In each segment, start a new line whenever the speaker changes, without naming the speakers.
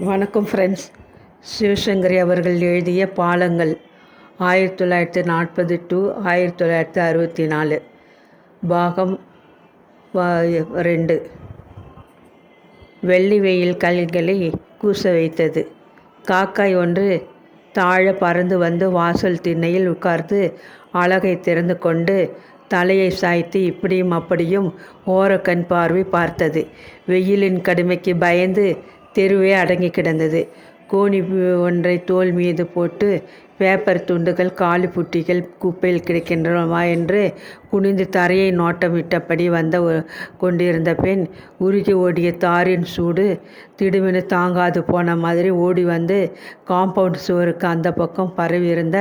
வணக்கம் ஃப்ரெண்ட்ஸ். சிவசங்கரி அவர்கள் எழுதிய பாலங்கள் 1940 டு 1964 பாகம் 2. வெள்ளி வெயில் கல்களை கூச வைத்தது. காக்காய் ஒன்று தாழ பறந்து வந்து வாசல் திண்ணையில் உட்கார்ந்து அலகை திறந்து கொண்டு தலையை சாய்த்து இப்படியும் அப்படியும் ஓரக்கண் பார்வை பார்த்தது. வெயிலின் கடுமைக்கு பயந்து தெருவே அடங்கி கிடந்தது. கோணி ஒன்றை தோல் மீது போட்டு பேப்பர் துண்டுகள் காலி புட்டிகள் குப்பையில் கிடைக்கின்றனவா என்று குனிந்து தரையை நோட்டமிட்டபடி கொண்டிருந்த பெண் உருகி ஓடிய தாரின் சூடு திடுமென தாங்காது போன மாதிரி ஓடி வந்து காம்பவுண்ட் சுவருக்கு அந்த பக்கம் பரவியிருந்த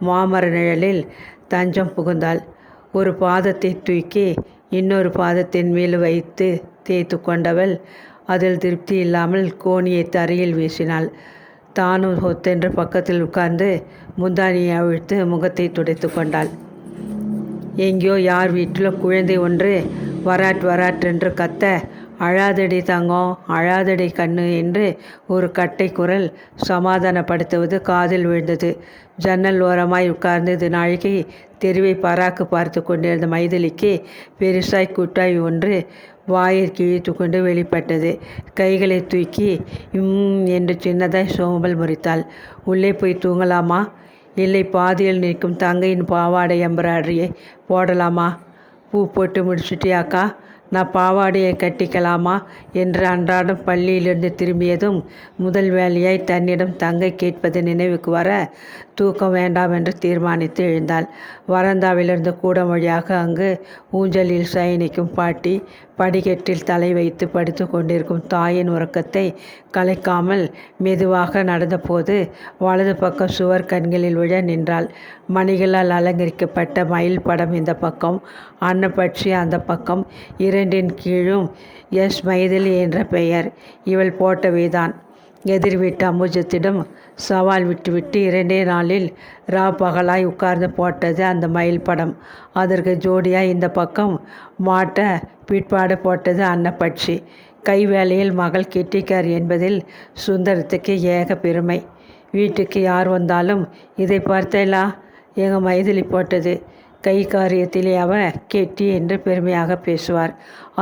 மாமர நிழலில் தஞ்சம் புகுந்தாள். ஒரு பாதத்தை தூக்கி இன்னொரு பாதத்தின் மேல் வைத்து தேய்த்து கொண்டவள் அதில் திருப்தி இல்லாமல் கோணியை தரையில் வீசினாள். தானும் ஹொத்தென்று பக்கத்தில் உட்கார்ந்து முந்தானியை அவிழ்த்து முகத்தை துடைத்து கொண்டாள். எங்கேயோ யார் வீட்டிலோ குழந்தை ஒன்று வராட்டென்று கத்த, அழாதடி தங்கம், அழாதடி கண்ணு என்று ஒரு கட்டை குரல் சமாதானப்படுத்துவது காதில் விழுந்தது. ஜன்னல் ஓரமாய் உட்கார்ந்து நாழிகை தெருவை பராக்கு பார்த்து கொண்டிருந்த மைதிலிக்கு பெருசாய் குட்டாய் ஒன்று வாயை கிழித்து கொண்டு வெளிப்பட்டது. கைகளை தூக்கி என்று சின்னதாய் சோம்பல் முறித்தாள். உள்ளே போய் தூங்கலாமா? இல்லை பாதியில் நிற்கும் தங்கையின் பாவாடை எம்பராய்டரியை போடலாமா? பூ போட்டு முடிச்சுட்டியாக்கா? நான் பாவாடையை கட்டிக்கலாமா என்று அன்றாடம் பள்ளியிலிருந்து திரும்பியதும் முதல் வேலையாய் தன்னிடம் தங்கை கேட்பது நினைவுக்கு வர தூக்கம் வேண்டாம் என்று தீர்மானித்து எழுந்தாள். வரந்தாவிலிருந்து கூடம் வழியாக அங்கு ஊஞ்சலில் சயனிக்கும் பாட்டி, படிக்கட்டில் தலை வைத்து படுத்து கொண்டிருக்கும் தாயின் உறக்கத்தை கலைக்காமல் மெதுவாக நடந்தபோது வலது பக்கம் சுவர் கண்களில் விழ நின்றாள். மணிகளால் அலங்கரிக்கப்பட்ட மயில் படம் இந்த பக்கம், அன்னப்பட்சி அந்த பக்கம். இரண்டின் கீழும் எஸ் மைதிலி என்ற பெயர். இவள் போட்டவைதான். எதிர் வீட்டு அம்புஜத்திடம் சவால் விட்டுவிட்டு 2 நாளில் பகலாய் உட்கார்ந்து போட்டது அந்த மயில் படம். அதற்கு ஜோடியாக இந்த பக்கம் மாட்ட பிற்பாடு போட்டது அன்னப்பட்சி. கை வேலையில் மகள் கெட்டிக்கார் என்பதில் சுந்தரத்துக்கு ஏக பெருமை. வீட்டுக்கு யார் வந்தாலும் இதை பார்த்தேலா, எங்கள் மைதிலி போட்டது. கை காரியத்திலே அவ கெட்டி என்று பெருமையாக பேசுவார்.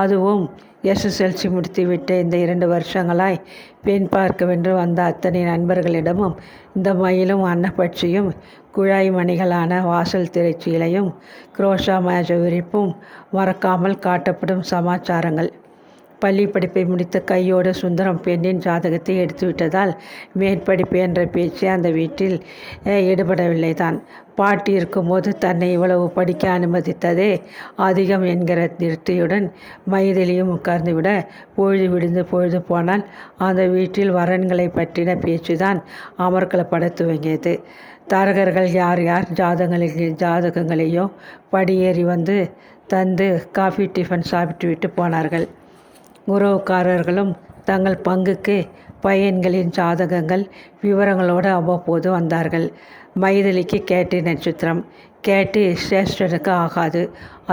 அதுவும் எஸ்எஸ்எல்சி முடித்துவிட்ட இந்த 2 வருஷங்களாய் பெண் பார்க்கவென்று வந்த அத்தனை நண்பர்களிடமும் இந்த மயிலும் அன்னப்பட்சியும் குழாய் மணிகளான வாசல் திரைச்சீலையும் குரோஷா மேஜ விரிப்பும் மறக்காமல் காட்டப்படும் சமாச்சாரங்கள். பள்ளி படிப்பை முடித்த கையோடு சுந்தரம் பெண்ணின் ஜாதகத்தை எடுத்துவிட்டதால் மேற்படிப்பு என்ற பேச்சு அந்த வீட்டில் ஈடுபடவில்லை தான். பாட்டி இருக்கும்போது தன்னை இவ்வளவு படிக்க அனுமதித்ததே அதிகம் என்கிற திருப்தியுடன் மைதிலியும் உட்கார்ந்துவிட பொழுது விடுந்து பொழுது போனால் அந்த வீட்டில் வரன்களை பற்றின பேச்சுதான் அமர்க்கலப்பட துவங்கியது. தரகர்கள் யார் யார் ஜாதகங்களையோ படியேறி வந்து தந்து காஃபி டிஃபன் சாப்பிட்டு விட்டு போனார்கள். உறவுக்காரர்களும் தங்கள் பங்குக்கு பையன்களின் ஜாதகங்கள் விவரங்களோடு அவ்வப்போது வந்தார்கள். மைதிலிக்கு கேட்டி நட்சத்திரம். கேட்டி சேஷ்டனுக்கு ஆகாது.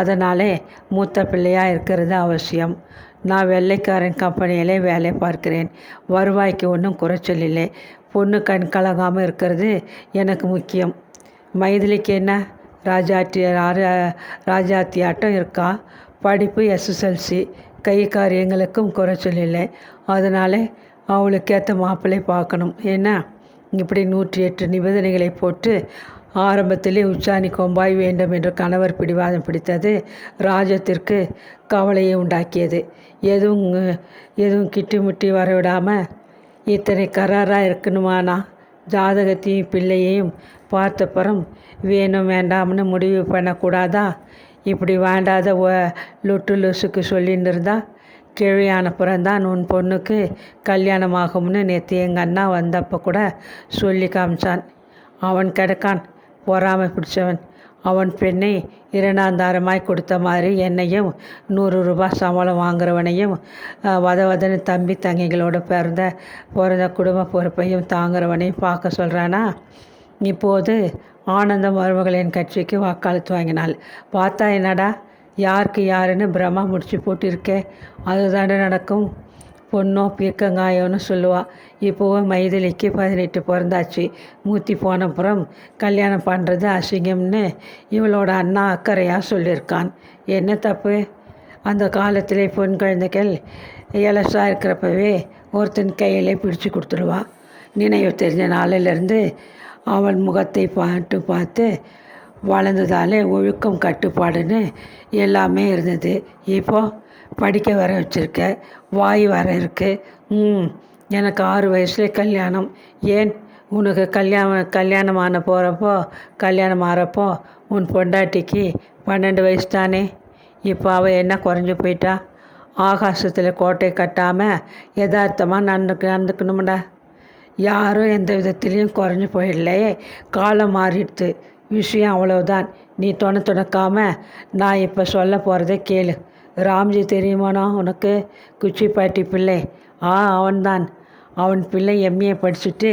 அதனாலே மூத்த பிள்ளையாக இருக்கிறது அவசியம். நான் வெள்ளைக்காரன் கம்பெனியிலே வேலை பார்க்கிறேன். வருவாய்க்கு ஒன்றும் குறைச்சல் இல்லை. பொண்ணு கண் கலங்காமல் இருக்கிறது எனக்கு முக்கியம். மைதிலிக்கு என்ன ராஜாத்தியாட்டம் இருக்கா? படிப்பு எஸ்எஸ்எல்சி. கை காரியங்களுக்கும் குறைச்சல் இல்லை. அதனாலே அவளுக்கேற்ற மாப்பிள்ளை பார்க்கணும். ஏன்னா இப்படி 108 நிபந்தனைகளை போட்டு ஆரம்பத்திலே உச்சாணி கொம்பாய் வேண்டும் என்று கணவர் பிடிவாதம் பிடித்தது ராஜத்திற்கு கவலையை உண்டாக்கியது. எதுவும் கிட்டிமுட்டி வரவிடாமல் இத்தனை கராராக இருக்கணுமானா? ஜாதகத்தையும் பிள்ளையையும் பார்த்தப்புறம் வேணும் வேண்டாம்னு முடிவு பண்ணக்கூடாதா? இப்படி வேண்டாத லொட்டு லொசுக்கு சொல்லின்னு இருந்தா கிழியானப்புறம்தான் உன் பொண்ணுக்கு கல்யாணம் ஆகும்னு நேற்று எங்கள் அண்ணா வந்தப்போ கூட சொல்லி காமிச்சான். அவன் கிடக்கான், பொறாமை பிடிச்சவன். அவன் பெண்ணை 2ஆம் தாரமாய் கொடுத்த மாதிரி என்னையும் 100 ரூபாய் சம்பளம் வாங்குறவனையும் வதவதன்னு தம்பி தங்கைகளோட பிறந்த குடும்ப பொறுப்பையும் தாங்குறவனையும் பார்க்க சொல்கிறானா? இப்போது ஆனந்தம் மருமகளின் கட்சிக்கு வாக்களித்து வாங்கினாள். பார்த்தா என்னடா, யாருக்கு யாருன்னு பிரம்மா முடிச்சு போட்டிருக்கே, அதுதானே நடக்கும். பொண்ணோ பீர்க்கங்காயோன்னு சொல்லுவாள். இப்போவும் மைதிலிக்கு 18 பிறந்தாச்சு. மூத்தி போனப்புறம் கல்யாணம் பண்ணுறது அசிங்கம்னு இவளோட அண்ணா அக்கறையாக சொல்லியிருக்கான். என்ன தப்பு? அந்த காலத்திலே பொன் குழந்தைகள் இலசாக இருக்கிறப்பவே ஒருத்தன் கையிலே பிடிச்சி கொடுத்துடுவா. நினைவு தெரிஞ்ச நாளிலிருந்து அவன் முகத்தை பார்த்து வளர்ந்ததாலே ஒழுக்கம் கட்டுப்பாடுன்னு எல்லாமே இருந்தது. இப்போது படிக்க வர வச்சுருக்க, வாய் வர இருக்குது. எனக்கு 6 வயசுல கல்யாணம். ஏன் உனக்கு கல்யாணம் ஆகிறப்போ உன் பொண்டாட்டிக்கு 12 வயசு தானே? இப்போ அவள் என்ன குறைஞ்சி போயிட்டா? ஆகாசத்தில் கோட்டை கட்டாமல் யதார்த்தமாக நடந்துக்கணும்டா. யாரும் எந்த விதத்துலேயும் குறைஞ்சி போயிடலையே. காலம் மாறிடுது. விஷயம் அவ்வளவுதான். நீ துணக்காமல் நான் இப்போ சொல்ல போகிறத கேளு. ராம்ஜி தெரியுமானோ உனக்கு? குச்சிப்பாட்டி பிள்ளை. அவன்தான். அவன் பிள்ளை எம்ஏ படிச்சுட்டு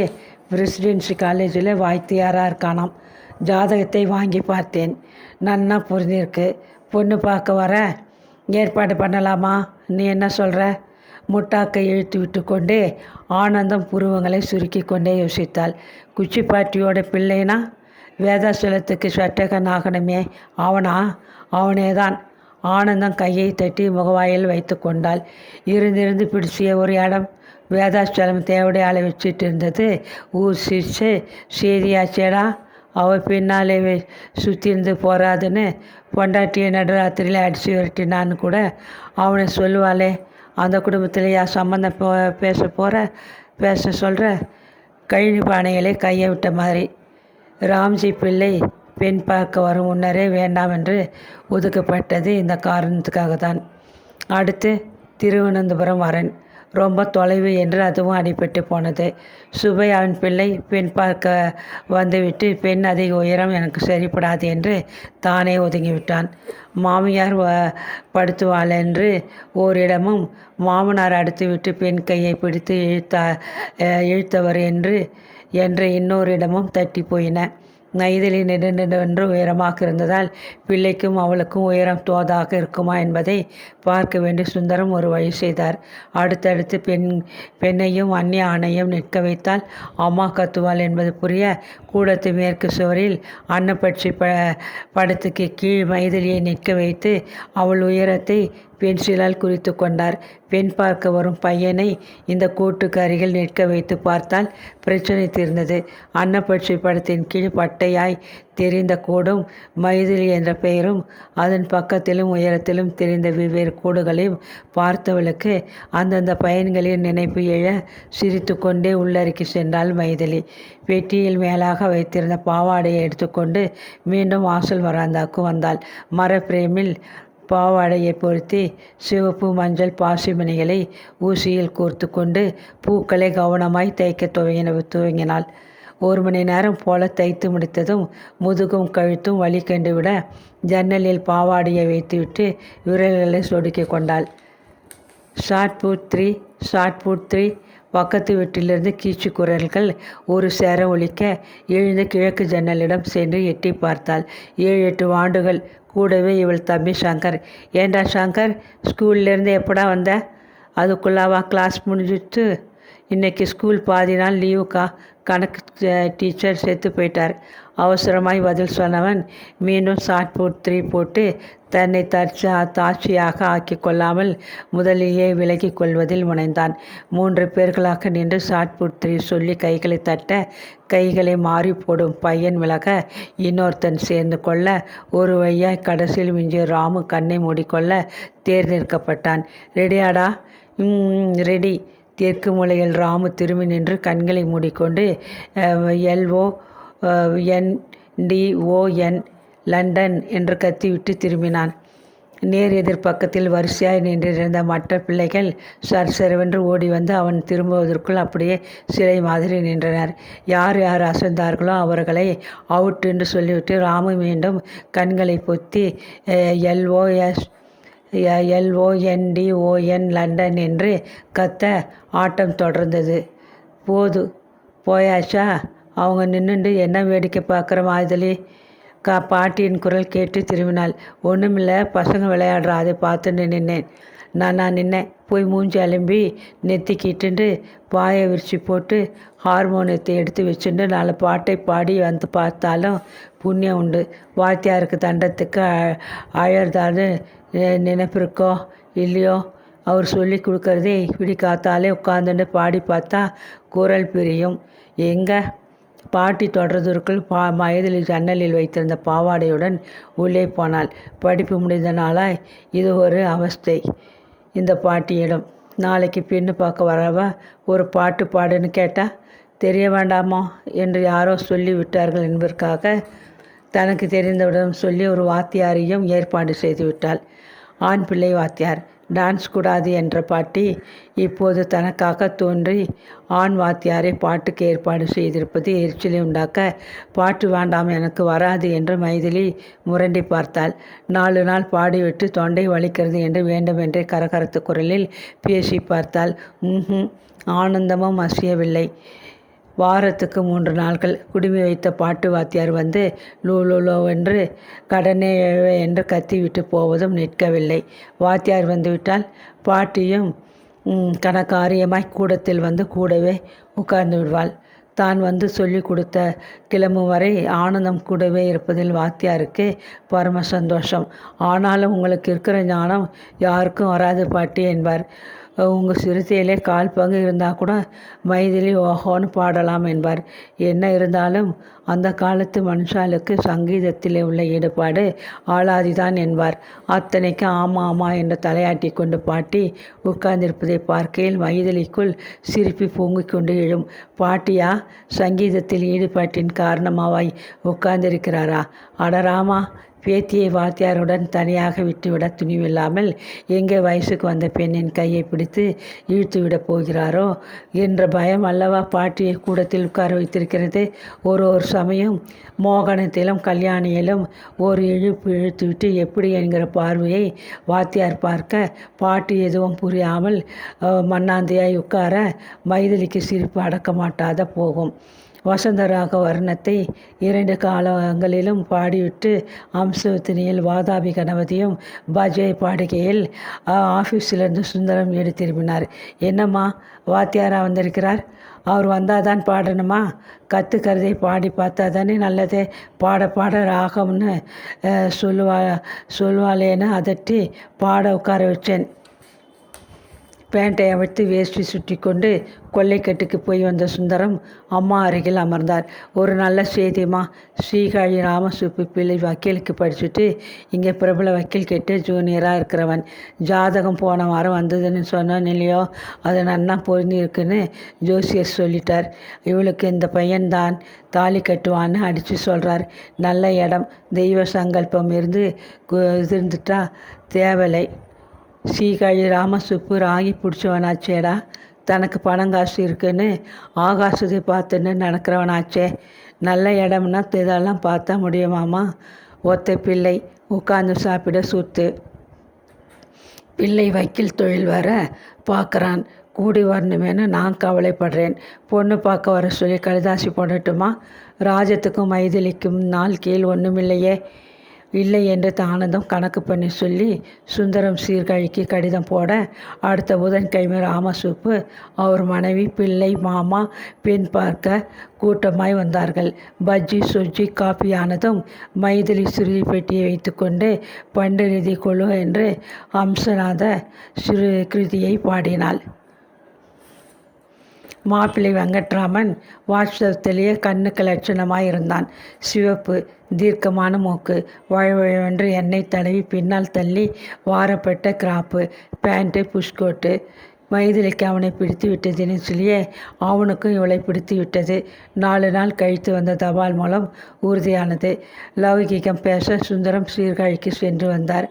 பிரசிடென்சி காலேஜில் வாய்த்தியாராக இருக்கானாம். ஜாதகத்தை வாங்கி பார்த்தேன். நன்னா புரிஞ்சிருக்கு. பொண்ணு பார்க்க வர ஏற்பாடு பண்ணலாமா? நீ என்ன சொல்கிற? முட்டாக்கை இழுத்து விட்டு கொண்டே ஆனந்தம் புருவங்களை சுருக்கி கொண்டே யோசித்தாள். குச்சிப்பாட்டியோட பிள்ளைனா வேதாசலத்துக்கு சட்டகன் ஆகணுமே, அவனேதான். ஆனந்தம் கையை தட்டி முகவாயில் வைத்து கொண்டாள். இருந்து பிடிச்சிய ஒரு இடம். வேதாச்சலம் தேவடையால் வச்சுட்டு இருந்தது. சிரிச்சு சேதியாச்சேடா. அவள் பின்னாலே சுற்றிருந்து போகாதுன்னு பொண்டாட்டியை நடுராத்திரியில் அடித்து விரட்டினான்னு கூட அவனை சொல்லுவாளே. அந்த குடும்பத்தில் யார் சம்மந்தம் பேச சொல்கிற? கழினி பானைகளை கையை விட்ட மாதிரி. ராம்ஜி பிள்ளை பெண் பார்க்க வரும் முன்னரே வேண்டாம் என்று ஒதுக்கப்பட்டது இந்த காரணத்துக்காக தான். அடுத்து திருவனந்தபுரம் வரன். ரொம்ப தொலைவு என்று அதுவும் அடிபட்டு போனது. சுபையாவின் பிள்ளை பெண் பார்க்க வந்துவிட்டு பெண் அதிக உயரம் எனக்கு சரிப்படாது என்று தானே ஒதுங்கிவிட்டான். மாமியார் படுத்துவாள் என்று ஓரிடமும் மாமனார் அடுத்துவிட்டு பெண் கையை பிடித்து இழுத்தவர் என்ற இன்னொரு இடமும் தட்டி போயின. மைதிலி நெடுநெடுவென்று உயரமாக இருந்ததால் பிள்ளைக்கும் அவளுக்கும் உயரம் தோதாக இருக்குமா என்பதை பார்க்க வேண்டி சுந்தரம் ஒரு வழி செய்தார். அடுத்தடுத்து பெண்ணையும் அந்நிய ஆணையும் நிற்க வைத்தால் அம்மா கத்துவாள் என்பது புரிய கூடத்து மேற்கு சுவரில் அன்னப்பட்சி படத்துக்கு கீழ் மைதிலியை நிற்க வைத்து அவள் உயரத்தை பென்சிலால் குறித்து கொண்டார். பெண் பார்க்க வரும் பையனை இந்த கூட்டுக்கு அருகில் நிற்க வைத்து பார்த்தால் பிரச்சனை தீர்ந்தது. அன்னப்பட்சி படத்தின் கீழ் பட்டையாய் தெரிந்த கூடும் மைதிலி என்ற பெயரும் அதன் பக்கத்திலும் உயரத்திலும் தெரிந்த வெவ்வேறு கூடுகளையும் பார்த்தவளுக்கு அந்தந்த பையன்களின் நினைப்பு எழ சிரித்து கொண்டே உள்ளறிக்கி சென்றாள் மைதிலி. பெட்டியில் மேலாக வைத்திருந்த பாவாடையை எடுத்துக்கொண்டு மீண்டும் வாசல் வராந்தாக்கு வந்தாள். மரப்பிரேமில் பாவாடையை பொருத்தி சிவப்பு மஞ்சள் பாசிமணிகளை ஊசியில் கோர்த்து கொண்டு பூக்களை கவனமாய் தைக்க துவங்கினாள். 1 மணி நேரம் போல தைத்து முடித்ததும் முதுகும் கழுத்தும் வலி கண்டுவிட ஜன்னலில் பாவாடையை வைத்துவிட்டு விரல்களை சொடுக்கி கொண்டாள். ஷார்ட் புட் த்ரீ பக்கத்து வீட்டிலிருந்து கீச்சு குரல்கள் ஒரு சேர ஒலிக்க எழுந்து கிழக்கு ஜன்னலிடம் சென்று எட்டி பார்த்தாள். 7-8 ஆண்டுகள் கூடவே இவள் தம்பி சங்கர். ஏண்டா சங்கர், ஸ்கூல்லேருந்து எப்படா வந்த? அதுக்குள்ளாவா கிளாஸ் முடிஞ்சிட்டு? இன்றைக்கி ஸ்கூல் பாதி நாள் லீவுக்கா. கணக்கு டீச்சர் செத்து போயிட்டார். அவசரமாய் பதில் சொன்னவன் மீண்டும் ஷார்ட் புட் 3 போட்டு தன்னை தாட்சியாக ஆக்கி கொள்ளாமல் முதலிலேயே விலகி கொள்வதில் முனைந்தான். 3 பேர்களாக நின்று ஷார்ட் புட் 3 சொல்லி கைகளை தட்ட கைகளை மாறி போடும் பையன் விலக இன்னொருத்தன் சேர்ந்து கொள்ள ஒரு வழியாய் கடைசியில் மிஞ்சிய ராமு கண்ணை மூடிக்கொள்ள தேர்ந்தெடுக்கப்பட்டான். ரெடியாடா? ரெடி. தெற்கு மூலையில் ராமு திரும்பி நின்று கண்களை மூடிக்கொண்டு LONDON லண்டன் என்று கத்திவிட்டு திரும்பினான். நேர் எதிர்பக்கத்தில் வரிசையாய் நின்றிருந்த மற்ற பிள்ளைகள் சர்சரவென்று ஓடி வந்து அவன் திரும்புவதற்குள் அப்படியே சிலை மாதிரி நின்றனர். யார் யார் அசைந்தார்களோ அவர்களை அவுட் என்று சொல்லிவிட்டு ராமு மீண்டும் கண்களை பொத்தி LONDON லண்டன் என்று கத்த ஆட்டம் தொடர்ந்தது. போயாச்சா? அவங்க நின்றுண்டு என்ன வேடிக்கை பார்க்குற மாதிரி பாட்டியின் குரல் கேட்டு திரும்பினாள். ஒன்றுமில்லை, பசங்க விளையாடுறா, அதை பார்த்துட்டு நின்னேன். நான் நின்னேன். போய் மூஞ்சி அலம்பி நெத்திக்கிட்டுண்டு பாயை விரிச்சு போட்டு ஹார்மோனியத்தை எடுத்து வச்சுட்டு 4 பாட்டை பாடி வந்து பார்த்தாலும் புண்ணியம் உண்டு. வாத்தியாருக்கு தண்டத்துக்கு அழறதான்னு நினைப்பிருக்கோ இல்லையோ, அவர் சொல்லி கொடுக்கறதே இப்படி காத்தாலே உட்காந்துட்டு பாடி பார்த்தா குரல் பிரியும். எங்கே பாட்டி தொடர்றதற்குள் மயதில் ஜன்னலில் வைத்திருந்த பாவாடையுடன் உள்ளே போனாள். படிப்பு முடிந்த நாளாய் இது ஒரு அவஸ்தை இந்த பாட்டியிடம். நாளைக்கு பெண்ணு பார்க்க வரவ ஒரு பாட்டு பாடுன்னு கேட்டால் தெரிய வேண்டாமோ என்று யாரோ சொல்லி விட்டார்கள் என்பதற்காக தனக்கு தெரிந்தவிடம் சொல்லி ஒரு வாத்தியாரையும் ஏற்பாடு செய்து விட்டாள். ஆண் பிள்ளை வாத்தியார். டான்ஸ் கூடாது என்ற பாட்டி இப்போது தனக்காக தோன்றி ஆண் வாத்தியாரை பாட்டுக்கு ஏற்பாடு செய்திருப்பது எரிச்சலை உண்டாக்க, பாட்டு வேண்டாம் எனக்கு வராது என்று மைதிலி முரண்டி பார்த்தாள். 4 நாள் பாடிவிட்டு தொண்டை வலிக்கிறது என்று வேண்டுமென்றே கரகரத்த குரலில் பேசி பார்த்தாள். ஆனந்தமும் அசையவில்லை. வாரத்துக்கு 3 நாட்கள் குடுமி வைத்த பாட்டு வாத்தியார் வந்து லோ என்று கடனே என்று கத்திவிட்டு போவதும் நிற்கவில்லை. வாத்தியார் வந்துவிட்டால் பாட்டியும் கனகாரியமாய் கூடத்தில் வந்து கூடவே உட்கார்ந்து விடுவாள். தான் வந்து சொல்லி கொடுத்த கிளம்பும் வரை ஆனந்தம் கூடவே இருப்பதில் வாத்தியாருக்கு பரம சந்தோஷம். ஆனாலும் உங்களுக்கு இருக்கிற ஞானம் யாருக்கும் வராது பாட்டி என்பார். உங்கள் சிறுத்தையிலே 1/4 பங்கு இருந்தால் கூட மைதிலி ஓஹோன்னு பாடலாம் என்பார். என்ன இருந்தாலும் அந்த காலத்து மனுஷாளுக்கு சங்கீதத்திலே உள்ள ஈடுபாடு ஆளாதிதான் என்பார். அத்தனைக்கு ஆமா என்று தலையாட்டி கொண்டு பாட்டி உட்கார்ந்திருப்பதை பார்க்கையில் மைதிலிக்குள் சிரிப்பி பொங்கிக் கொண்டு எழும். பாட்டியா சங்கீதத்தில் ஈடுபாட்டின் காரணமாவாய் உட்கார்ந்திருக்கிறாரா? அடராமா, பேத்தியை வாத்தியாருடன் தனியாக விட்டுவிட துணிவில்லாமல் எங்கே வயசுக்கு வந்த பெண்ணின் கையை பிடித்து இழுத்துவிடப் போகிறாரோ என்ற பயம் அல்லவா பாட்டியை கூடத்தில் உட்கார வைத்திருக்கிறது. ஒரு சமயம் மோகனத்திலும் கல்யாணியிலும் ஒரு இழுத்துவிட்டு எப்படி என்கிற பார்வையை வாத்தியார் பார்க்க பாட்டி எதுவும் புரியாமல் மண்ணாந்தையாய் உட்கார மைதிலிக்கு சிரிப்பு அடக்க மாட்டாத போகும். வசந்தராக வர்ணத்தை 2 காலங்களிலும் பாடிவிட்டு அம்சவத்தினியில் வாதாபி கணபதியும் பஜ்யை பாடுகையில் ஆஃபீஸிலிருந்து சுந்தரம் வீடு திரும்பினார். என்னம்மா வாத்தியாரா வந்திருக்கிறார்? அவர் வந்தாதான் பாடணுமா? கற்றுக்கிறதை பாடி பார்த்தா தானே நல்லதே. பாட ராகம்னு சொல்லுவாளேன்னு அதட்டி பாட உட்கார வச்சேன். பேண்டை அவிழ்த்து வேஷ்டி சுற்றி கொண்டு கொல்லைக்கட்டுக்கு போய் வந்த சுந்தரம் அம்மா அருகில் அமர்ந்தார். ஒரு நல்ல செய்தியம்மா. ஸ்ரீகாழி ராமசுப்பு பிள்ளை வக்கீலுக்கு படிச்சுட்டு இங்கே பிரபல வக்கீல் கேட்டு ஜூனியராக இருக்கிறவன். ஜாதகம் போன வாரம் வந்ததுன்னு சொன்னோம் இல்லையோ, அது நன்னா பொருந்தி இருக்குன்னு ஜோசியர் சொல்லிட்டார். இவளுக்கு இந்த பையன்தான் தாலி கட்டுவான்னு அடித்து சொல்கிறார். நல்ல இடம், தெய்வ சங்கல்பம் இருந்துட்டா தேவலை. ஸ்ரீகாழி ராமசுப்பு ராகி பிடிச்சவனாச்சேடா. தனக்கு பணங்காசு இருக்குன்னு ஆகாசத்தை பார்த்துன்னு நடக்கிறவனாச்சே. நல்ல இடம்னா இதெல்லாம் பார்த்தா முடியுமாமா? ஒத்த பிள்ளை, உட்காந்து சாப்பிட சுத்து. பிள்ளை வக்கீல் தொழில் வர பார்க்குறான். கூடி வரணுமேனு நான் கவலைப்படுறேன். பொண்ணு பார்க்க வர சொல்லி கடிதாசி போடட்டுமா? ராஜத்துக்கும் மைதிலிக்கும் நாள் கீழ் ஒன்றுமில்லையே. இல்லை என்று ஆனந்தம் கணக்கு பண்ணி சொல்லி சுந்தரம் சீர்காழிக்கு கடிதம் போட அடுத்த புதன்கிழமை ராமசுப்பு அவர் மனைவி பிள்ளை மாமா பெண் பார்க்க கூட்டமாய் வந்தார்கள். பஜ்ஜி சொஜ்ஜி காப்பி ஆனதும் மைதிலி சிறுதி பெட்டியை வைத்துக்கொண்டு பண்டிரிதி கொழு என்று அம்சநாத சிறு கிருதியை பாடினாள். மாப்பிள்ளை வெங்கட்ராமன் வாட்ஸ்தவத்திலேயே கண்ணுக்கு லட்சணமாய் இருந்தான். சிவப்பு, தீர்க்கமான மூக்கு, வழவழவென்று எண்ணெய் தடவி பின்னால் தள்ளி வாரப்பட்ட கிராப்பு, பேண்ட்டு, புஷ்கோட்டு. மைதிலிக்கு அவனை பிடித்து விட்டதுன்னு சொல்லியே அவனுக்கும் இவளை பிடித்து விட்டது. 4 நாள் கழித்து வந்த தபால் மூலம் உறுதியானது. லௌகிகம் பேச சுந்தரம் சீர்காழிக்கு சென்று வந்தார்.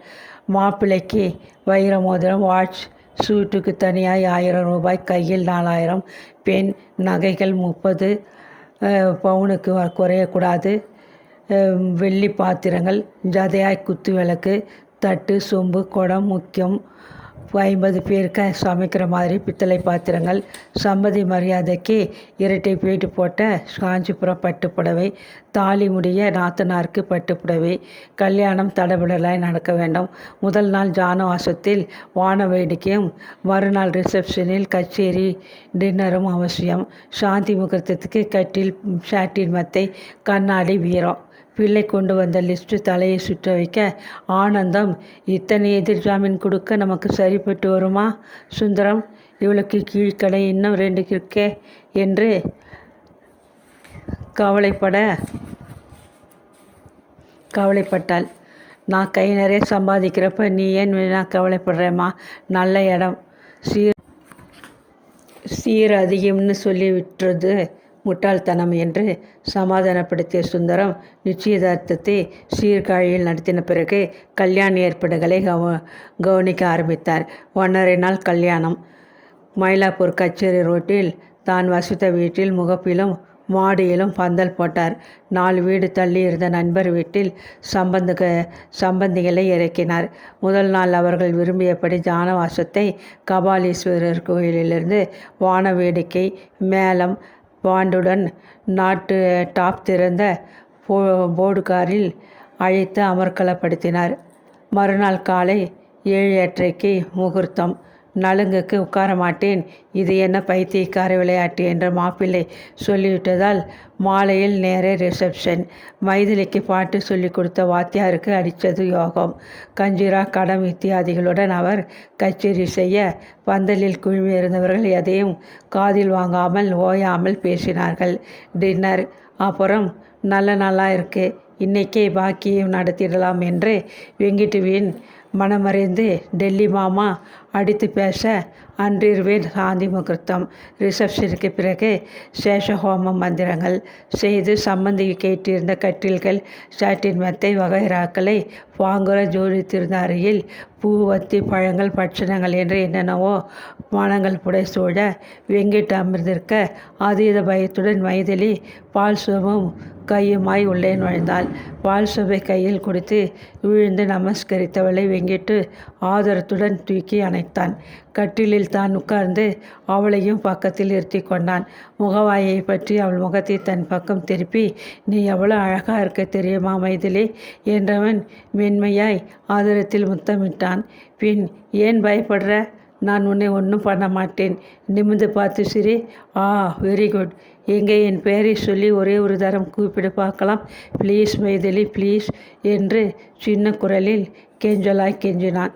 மாப்பிள்ளைக்கு வைர மோதிரம், வாட்ச், சூட்டுக்கு தனியாய் 1000 ரூபாய், கையில் 4000, பெண் நகைகள் 30 பவுனுக்கு குறையக்கூடாது. வெள்ளி பாத்திரங்கள், ஜதையாய் குத்து விளக்கு, தட்டு, சொம்பு, குடம் முக்கியம். 50 பேருக்கு சமைக்கிற மாதிரி பித்தளை பாத்திரங்கள், சம்பதி மரியாதைக்கு இரட்டை பேட்டு போட்ட காஞ்சிபுரம் பட்டுப்புடவை, தாலி முடிய நாத்தனாருக்கு பட்டுப்புடவை. கல்யாணம் தடபுடலாய் நடக்க வேண்டும். முதல் நாள் ஜானவாசத்தில் வான வேடிக்கையும், மறுநாள் ரிசப்ஷனில் கச்சேரி டின்னரும் அவசியம். சாந்தி முகூர்த்தத்துக்கு கட்டில், ஷாட்டின் மெத்தை, கண்ணாடி, பீரோ. பிள்ளை கொண்டு வந்த லிஸ்ட்டு தலையை சுற்ற வைக்க ஆனந்தம். இத்தனை எதிர் ஜாமீன் கொடுக்க நமக்கு சரிப்பட்டு வருமா சுந்தரம்? இவளுக்கு கீழ்க்கடை இன்னும் 2 இருக்கே என்று கவலைப்பட்டாள். நான் கை நிறைய சம்பாதிக்கிறப்ப நீ ஏன் வேணா கவலைப்படுறேம்மா? நல்ல இடம், சீர் அதிகம்னு சொல்லி விட்டுறது முட்டாள்தனம் என்று சமாதானப்படுத்திய சுந்தரம் நிச்சயதார்த்தத்தை சீர்காழியில் நடத்தின பிறகு கல்யாண ஏற்பாடுகளை கவனிக்க ஆரம்பித்தார். 1½ நாள் கல்யாணம். மயிலாப்பூர் கச்சேரி ரோட்டில் தான் வசித்த வீட்டில் முகப்பிலும் மாடியிலும் பந்தல் போட்டார். 4 வீடு தள்ளி இருந்த நண்பர் வீட்டில் சம்பந்திகளை இறக்கினார். முதல் நாள் அவர்கள் விரும்பியபடி ஜானவாசத்தை கபாலீஸ்வரர் கோயிலிலிருந்து வான வேடிக்கை, மேளம், பாண்டுடன் நாட்டு டாப் திறந்த போர்டுகாரில் அழைத்து அமர்க்கலப்படுத்தினார். மறுநாள் காலை 7:30க்கு முகூர்த்தம். நலுங்குக்கு உட்கார மாட்டேன், இது என்ன பைத்தியக்கார விளையாட்டு என்று மாப்பிள்ளை சொல்லிவிட்டதால் மாலையில் நேரே ரிசப்ஷன். மைதிலிக்கு பாட்டு சொல்லிக் கொடுத்த வாத்தியாருக்கு அடித்தது யோகம். கஞ்சிரா, கடம் இத்தியாதிகளுடன் அவர் கச்சேரி செய்ய பந்தலில் குழுமியிருந்தவர்கள் எதையும் காதில் வாங்காமல் ஓயாமல் பேசினார்கள். டின்னர். அப்புறம் நல்ல நாளாக இருக்கு, இன்னைக்கே பாக்கியம் நடத்திடலாம் என்று வெங்கிட்டுவின் மனமறிந்து டெல்லி மாமா அடித்து பேச அன்றிரவே சாந்தி முகூர்த்தம். ரிசப்ஷனுக்கு பிறகு சேஷஹோமம் மந்திரங்கள் செய்து சம்பந்தி கேட்டிருந்த கட்டில்கள், சாட்டின் மெத்தை வகைராக்களை வாங்குற ஜோடித்திருந்த அறையில் பூ, வத்தி, பழங்கள், பட்சணங்கள் என்று என்னென்னவோ மனங்கள் புடைசூழ வெங்கிட்டு அமர்ந்திருக்க அதீத பயத்துடன் மைதிலி பால் சோமும் கையுமாய் உள்ளே நுழைந்தாள். பால் சோப்பை கையில் கொடுத்து விழுந்து நமஸ்கரித்தவளை வெங்கிட்டு ஆதரத்துடன் தூக்கி அணைத்தான். கட்டிலில் தான் உட்கார்ந்து அவளையும் பக்கத்தில் இருத்தி கொண்டான். முகவாயை பற்றி அவள் முகத்தை தன் பக்கம் திருப்பி, நீ எவ்வளோ அழகாக இருக்க தெரியுமா மைதிலி என்றவன் மென்மையாய் ஆதரத்தில் முத்தமிட்டான். பின், ஏன் பயப்படுற? நான் உன்னை ஒன்றும் பண்ண மாட்டேன். நிமிர்ந்து பார்த்து சிரி. Very good. எங்கே என் பெயரை சொல்லி ஒரே ஒரு தரம் கூப்பிடு பார்க்கலாம். ப்ளீஸ் மைதிலி, ப்ளீஸ் என்று சின்ன குரலில் கெஞ்சலாய் கெஞ்சினான்.